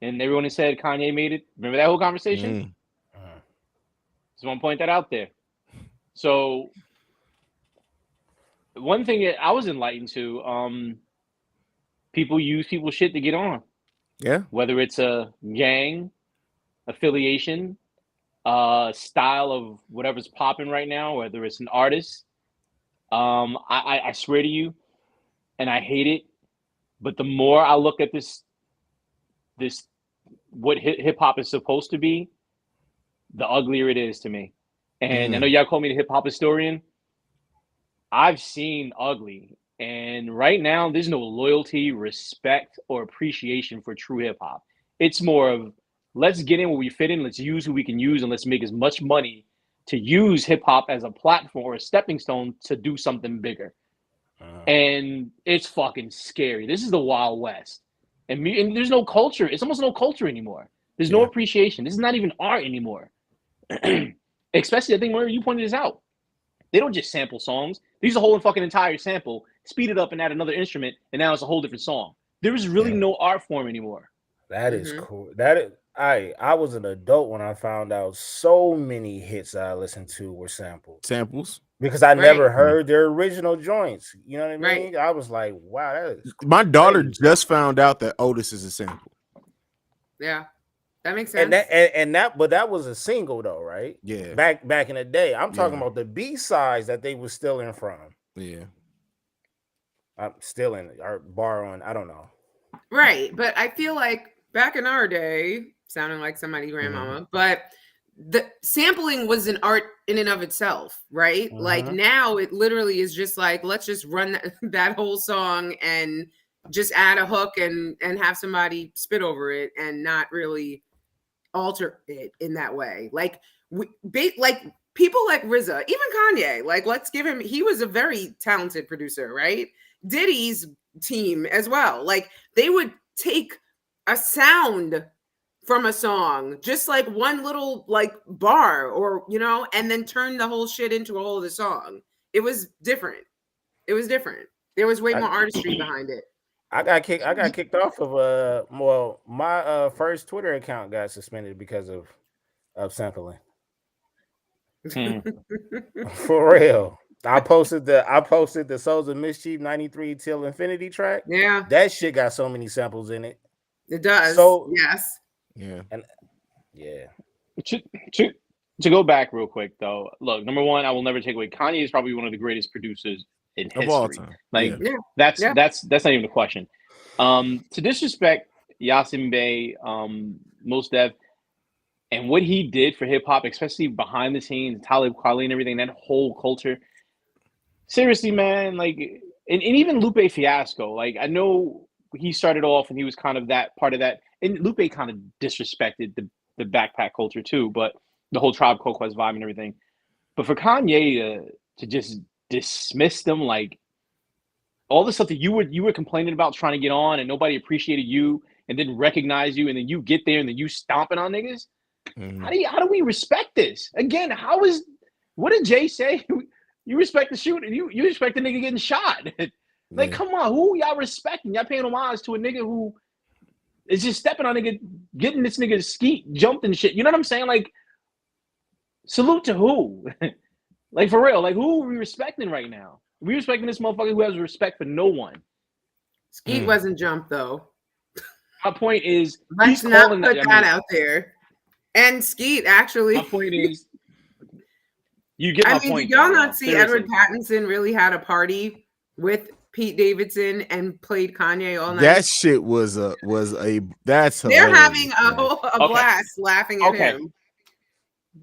And everyone said Kanye made it. Remember that whole conversation? Just want to point that out there. So one thing that I was enlightened to, people use people's shit to get on. Yeah. Whether it's a gang affiliation, style of whatever's popping right now, whether it's an artist. I swear to you, and I hate it, but the more I look at this what hip hop is supposed to be, the uglier it is to me. And I know y'all call me the hip hop historian. I've seen ugly. And right now, there's no loyalty, respect, or appreciation for true hip hop. It's more of, let's get in where we fit in, let's use who we can use, and let's make as much money to use hip hop as a platform or a stepping stone to do something bigger. And it's fucking scary. This is the Wild West. And there's no culture. It's almost no culture anymore. There's no appreciation. This is not even art anymore. Especially, I think, where you pointed this out. They don't just sample songs. They use a whole fucking entire sample, speed it up and add another instrument, and now it's a whole different song. There is really no art form anymore. That is cool. That is, I was an adult when I found out so many hits that I listened to were samples. Because I never heard their original joints. You know what I mean? Right. I was like, wow, that is my daughter just found out that Otis is a sample. Yeah. That makes sense. But that was a single though, right? Yeah. Back in the day. I'm talking about the B-sides that they were stealing from. Yeah. I'm stealing or borrowing. I don't know. Right. But I feel like back in our day, sounding like somebody's grandmama, but the sampling was an art in and of itself, right? Like now it literally is just like, let's just run that whole song and just add a hook and have somebody spit over it and not really alter it in that way. Like like people like RZA, even Kanye, like let's give him, he was a very talented producer, right? Diddy's team as well. Like they would take a sound from a song, just like one little like bar or, you know, and then turn the whole shit into a whole other song. It was different. There was way more artistry behind it. I got kicked off of my first Twitter account got suspended because of sampling. For real. I posted the Souls of Mischief 93 Till Infinity track. Yeah. That shit got so many samples in it. It does. So yes. Yeah. And yeah. To go back real quick though, look, number one, I will never take away. Kanye is probably one of the greatest producers in history. Of all time. Like that's not even a question. To disrespect Yasin Bey, Mos Def, and what he did for hip hop, especially behind the scenes, Talib Kweli and everything, that whole culture. Seriously, man, like, and even Lupe Fiasco, like, I know he started off and he was kind of that part of that, and Lupe kind of disrespected the backpack culture too, but the whole Tribe Called Quest vibe and everything. But for Kanye to just dismiss them, like all the stuff that you were complaining about trying to get on and nobody appreciated you and didn't recognize you, and then you get there and then you stomping on niggas. How do we respect this? Again, what did Jay say? You respect the shooter, you respect the nigga getting shot. Like, come on, who y'all respecting? Y'all paying homage to a nigga who is just stepping on nigga, getting this nigga skeet jumped and shit. You know what I'm saying? Like, salute to who? Like, for real, like, who are we respecting right now? We respecting this motherfucker who has respect for no one. Skeet wasn't jumped though. My point is, let's not put that out there. And Skeet actually. My point is, you get my point. Did y'all not see Edward Pattinson really had a party with Pete Davidson and played Kanye all night? That shit was a that's they're hilarious, having a blast laughing at him.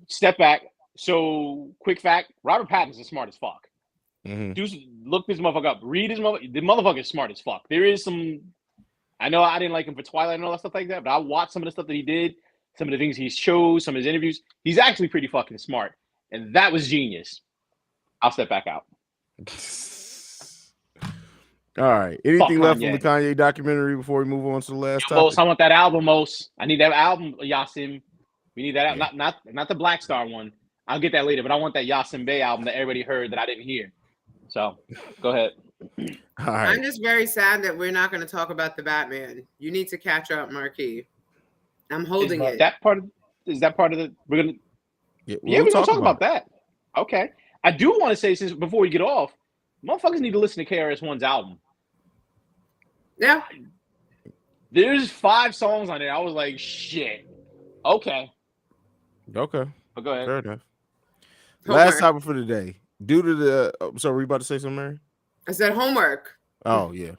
Step back. So, quick fact: Robert Pattinson's smart as fuck. Dude, look this motherfucker up. Read his motherfucker. The motherfucker is smart as fuck. There is some. I know I didn't like him for Twilight and all that stuff like that, but I watched some of the stuff that he did, some of the things he shows, some of his interviews. He's actually pretty fucking smart, and that was genius. I'll step back out. All right. Anything left from the Kanye documentary before we move on to the last topic? Mos, I want that album, Mos. I need that album, Yasin. We need that. Yeah. Not the Black Star one. I'll get that later, but I want that Yasin Bey album that everybody heard that I didn't hear. So, go ahead. All right. I'm just very sad that we're not going to talk about the Batman. You need to catch up, Marquis. I'm holding it. Is that part of the? We're gonna. Yeah, we're gonna talk about that. Okay. I do want to say, since before we get off, motherfuckers need to listen to KRS-One's album. Yeah. There's 5 songs on it. I was like, shit. Okay. Okay. But go ahead. Fair enough. Last topic for the day. Due to the were you about to say something, Mary? I said homework. Oh yeah.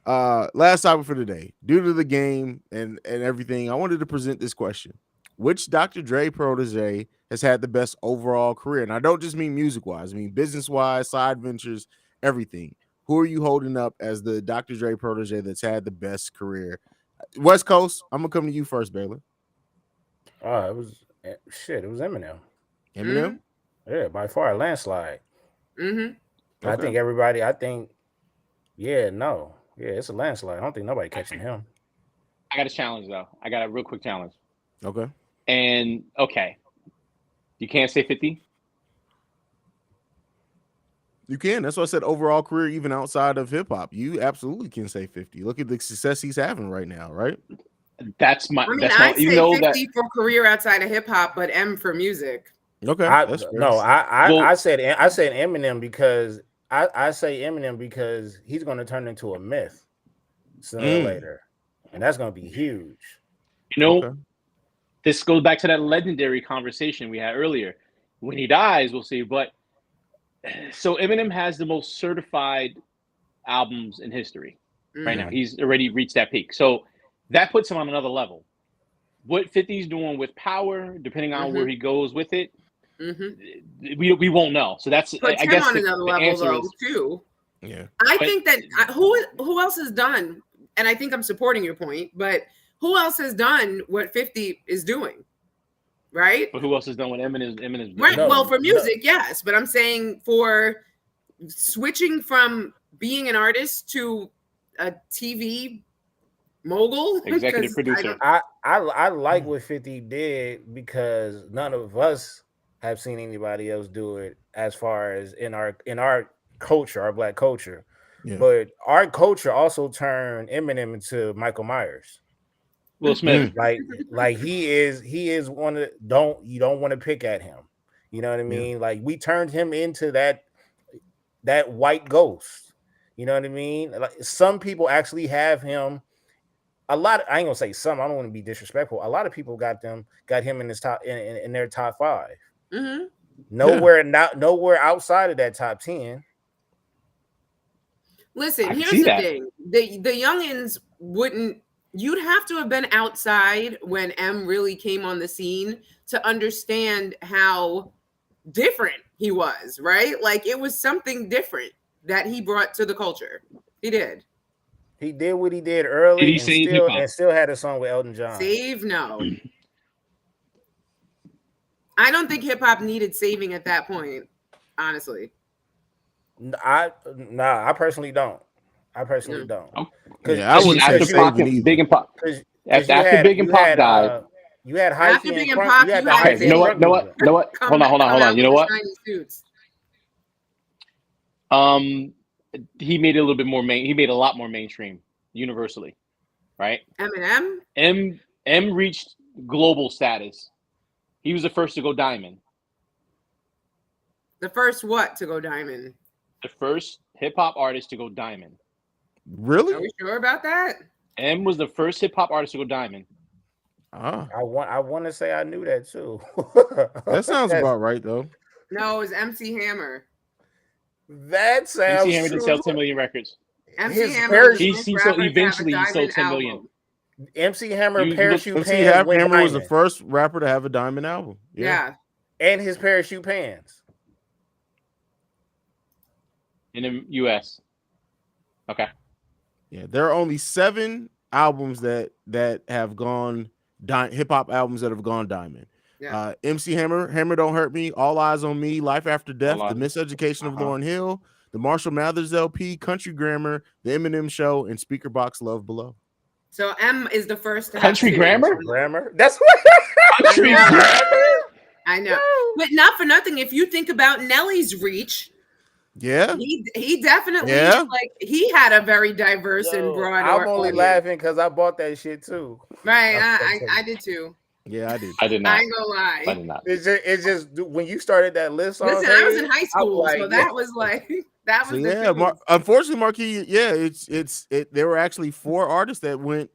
Last topic for the day. Due to the game and everything, I wanted to present this question: which Dr. Dre protege has had the best overall career? And I don't just mean music wise; I mean business wise, side ventures, everything. Who are you holding up as the Dr. Dre protege that's had the best career? West Coast. I'm gonna come to you first, Baylor. It was Eminem. Eminem. Yeah, by far a landslide. Okay. I think everybody. It's a landslide. I don't think nobody catching him. I got a challenge though. I got a real quick challenge. Okay. And you can't say 50. You can. That's why I said overall career, even outside of hip hop. You absolutely can say 50. Look at the success he's having right now, right? I'd say 50 for career outside of hip hop, but M for music. Okay. I said Eminem because I say Eminem because he's going to turn into a myth sooner or later, and that's going to be huge. This goes back to that legendary conversation we had earlier. When he dies, we'll see. But so Eminem has the most certified albums in history right now. He's already reached that peak. So that puts him on another level. What 50's doing with Power, depending on where he goes with it, we won't know. So that's puts him on another level though too. Yeah, I think that who else has done, and I think I'm supporting your point, but who else has done what 50 is doing, right? But who else has done what Eminem is right? Well, for music, yes, but I'm saying for switching from being an artist to a TV mogul, executive producer. I like what 50 did because none of us have seen anybody else do it as far as in our culture, our black culture. Yeah. But our culture also turned Eminem into Michael Myers. Will Smith. Like he is one of you don't want to pick at him. You know what I mean? Yeah. Like we turned him into that white ghost. You know what I mean? Like some people actually have him. I ain't gonna say some. I don't want to be disrespectful. A lot of people got him in his top in their top 5. Mm-hmm. Nowhere outside of that top 10. Listen, here's the thing: the youngins wouldn't. You'd have to have been outside when M really came on the scene to understand how different he was, right? Like it was something different that he brought to the culture. He did. He did what he did early and still had a song with Elton John. Save? No. I don't think hip hop needed saving at that point, honestly. I personally don't. I don't. I wouldn't say saving either. Big and Pop. After Big and Pop died. You had Hyphy and Big and Pop. You know what? Hold on. You know what? He made it a little bit more he made a lot more mainstream universally. right? Eminem. M reached global status. He was the first to go diamond. The first what to go diamond? The first hip hop artist to go diamond. Really? Are we sure about that? M was the first hip hop artist to go diamond. Ah, I want to say I knew that too. that sounds about right though. No, it was MC Hammer. That sounds MC Hammer didn't true. sell 10 million records. MC His Hammer was parachute- the He first sold- rapper to have a eventually he sold diamond 10 million. album. MC Hammer You look- parachute MC pants went Hammer was the diamond. first rapper to have a diamond album. Yeah. And his parachute pants. In the U.S. Okay. Yeah, there are only 7 albums that have gone hip hop albums that have gone diamond. Yeah. MC Hammer, Hammer Don't Hurt Me, All Eyes on Me, Life After Death, All The Eyes- Miseducation of Uh-huh. Lauryn Hill, The Marshall Mathers LP, Country Grammar, The Eminem Show, and Speaker Box Love Below. So M is the first to have Country two. Grammar? Grammar. That's what. Country I know. Grammar? I know. But not for nothing. If you think about Nelly's reach, Yeah, he definitely Yeah. like he had a very diverse and Yo, broad. I'm only audience. laughing because I bought that shit too. Right. I'm I did too. yeah, I did. I did I not. ain't gonna lie. I did not. It's just when you started that list. On Listen, I was in high I'm school, like, so that was like that So was the yeah, thing. unfortunately, Marquis, yeah, there were actually 4 artists that went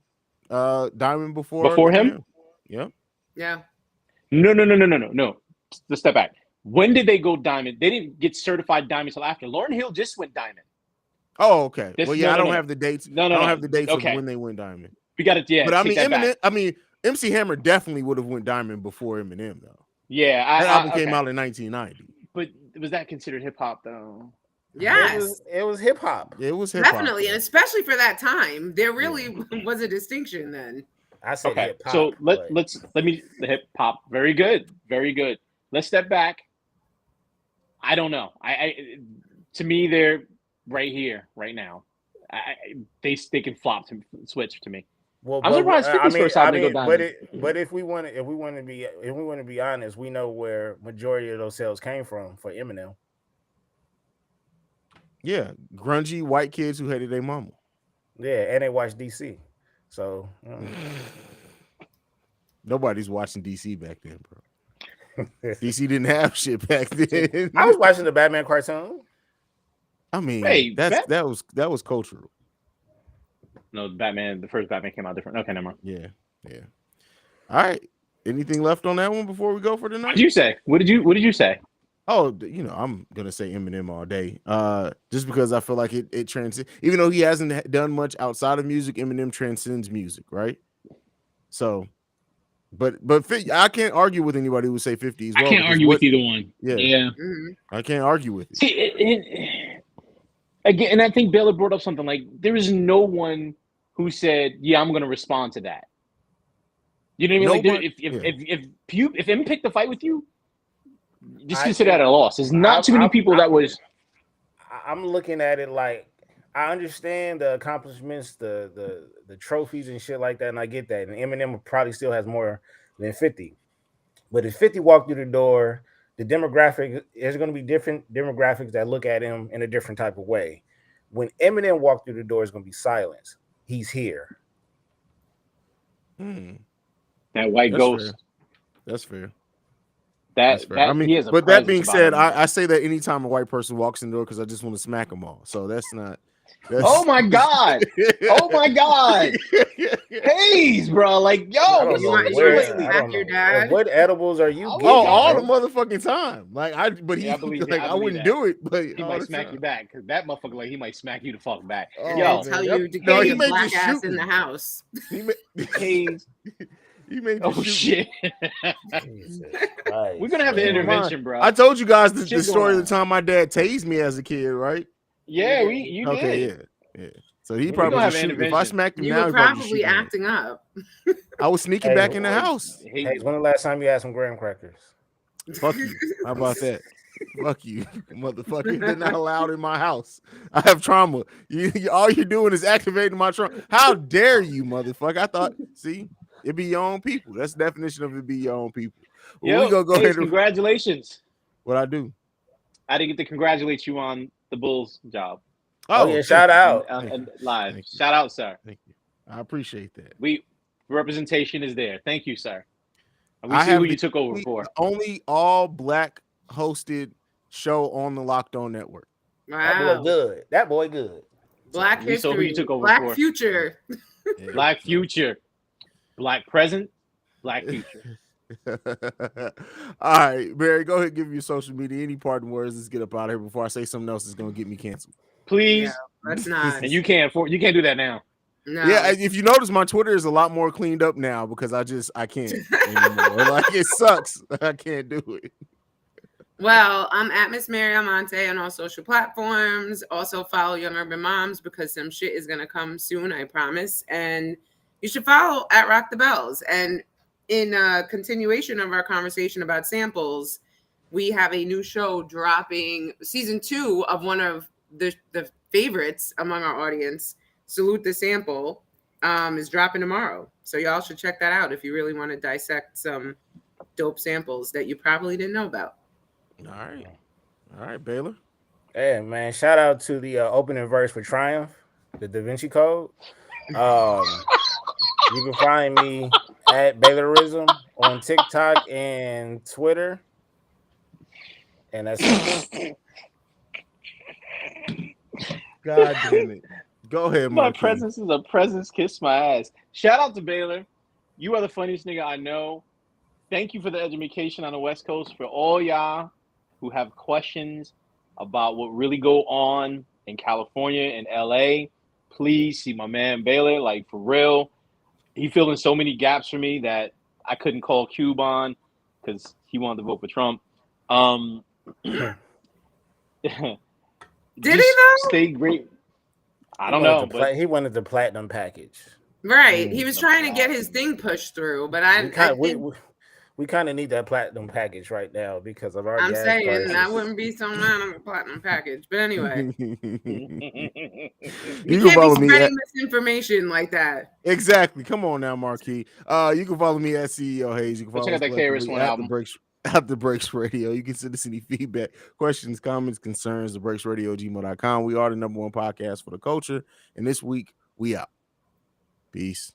diamond before him? Yeah. Yeah. No. Let's step back. When did they go diamond? They didn't get certified diamond until after. Lauryn Hill just went diamond. Oh, okay. This- well, yeah, no, I no, don't no. have the dates. No, I no, don't no. have the dates Okay. of when they went diamond. We got it. Yeah, But I take mean, that back. MC Hammer definitely would have went diamond before Eminem though. Yeah, That album came okay. out in 1990. But was that considered hip hop though? Yes. it was hip hop. It was hip hop. Definitely, and especially for that time, there really was a distinction then. I said Okay, hip hop. so let me the hip hop. Very good. Let's step back. I don't know. I to me they're right here, right now. They can flop to switch to me. Well, I'm surprised 50's first album to go diamond. but if we want to be honest, we know where majority of those sales came from for Eminem. Yeah, grungy white kids who hated their mama. Yeah, and they watched DC. So Nobody's watching DC back then, bro. DC didn't have shit back then. I was watching the Batman cartoon. I mean, Hey, that was cultural. No, the first Batman came out different. Okay, never mind. Yeah. All right. Anything left on that one before we go for the night? What did you say? What did you say? Oh, I'm gonna say Eminem all day. Just because I feel like it transcends. Even though he hasn't done much outside of music, Eminem transcends music, right? So, but I can't argue with anybody who would say 50 as well. I can't argue with either one. Yeah. Mm-hmm. I can't argue with it. See, again, and I think Baylor brought up something like there is no one who said, "Yeah, I'm going to respond to that." You know what I mean? Like, if M picked the fight with you, just consider that a loss. There's not too many people that was. I'm looking at it like I understand the accomplishments, the trophies and shit like that, and I get that. And Eminem probably still has more than 50. But if 50 walked through the door, the demographic is going to be different demographics that look at him in a different type of way. When Eminem walked through the door, it's going to be silence. He's here. That white ghost. Fair. That's fair. That's fair. I mean, but that being said, I say that anytime a white person walks in the door because I just want to smack them all. So that's not. Oh my god! Oh my god! Haize, bro, like yo, smack your dad. What edibles are you? Oh, all the motherfucking time. Like I wouldn't do it, but he might smack you back because that motherfucker, like he might smack you the fuck back. Oh, yo, tell you to get your black ass in the house. Haize. He made oh shit! We're gonna have an intervention, bro. I told you guys the story of the time my dad tased me as a kid, right? Yeah, you did. Yeah. So he probably was shooting. If I smacked him you now, were probably acting up. I was sneaking back in the house. Hey, when the last time you had some graham crackers? Fuck you. How about that? Fuck you, motherfucker. They're not allowed in my house. I have trauma. All you're doing is activating my trauma. How dare you, motherfucker? I thought, see, it be your own people. That's the definition of it be your own people. Well, we go ahead. Congratulations. What I do? I didn't get to congratulate you on the Bulls job. Oh yeah, shout out live. Shout out, sir. Thank you. I appreciate that. Representation is there. Thank you, sir. And we I see have who you took over for. The only all black hosted show on the Locked On Network. Wow. That boy good. Black We saw who history. you took over Black for. future. Yeah. Black future. Black present. Black future. All right, Barry, go ahead and give me your social media. Any parting words? Let's get up out of here before I say something else that's going to get me canceled. Please. Yeah, that's not. And you can't do that now. No. Yeah, if you notice, my Twitter is a lot more cleaned up now because I can't anymore. Like, it sucks. I can't do it. Well, I'm at Miss Mary Almonte on all social platforms. Also follow Young Urban Moms because some shit is gonna come soon, I promise. And you should follow at Rock the Bells. And in continuation of our conversation about samples, we have a new show dropping, season 2 of one of the favorites among our audience. Salute the Sample is dropping tomorrow. So y'all should check that out if you really want to dissect some dope samples that you probably didn't know about. All right, Baylor. Hey, man, shout out to the opening verse for Triumph, the Da Vinci Code. You can find me at Baylorism on TikTok and Twitter. And that's it. God damn it. Go ahead, My Marquis. presence is a presence. Kiss my ass. Shout out to Baylor. You are the funniest nigga I know. Thank you for the education on the West Coast. For all y'all who have questions about what really go on in California and LA, please see my man Baylor. Like, for real, he filled in so many gaps for me that I couldn't call Cube on because he wanted to vote for Trump. Did he though? Stay great. I don't know, but he wanted the platinum package. Right. He was trying to get his thing pushed through, but we kind of need that platinum package right now because of our. I'm gas saying prices. I wouldn't be so mad on the platinum package. But anyway, you you can follow can't be me spreading misinformation like that. Exactly. Come on now, Marquis. You can follow me at CEO Haize. You can follow check out that KRS-One album. At the B.R.E.A.K.S Radio. You can send us any feedback, questions, comments, concerns, the B.R.E.A.K.S Radio gmail.com. We are the #1 podcast for the culture. And this week, we out. Peace.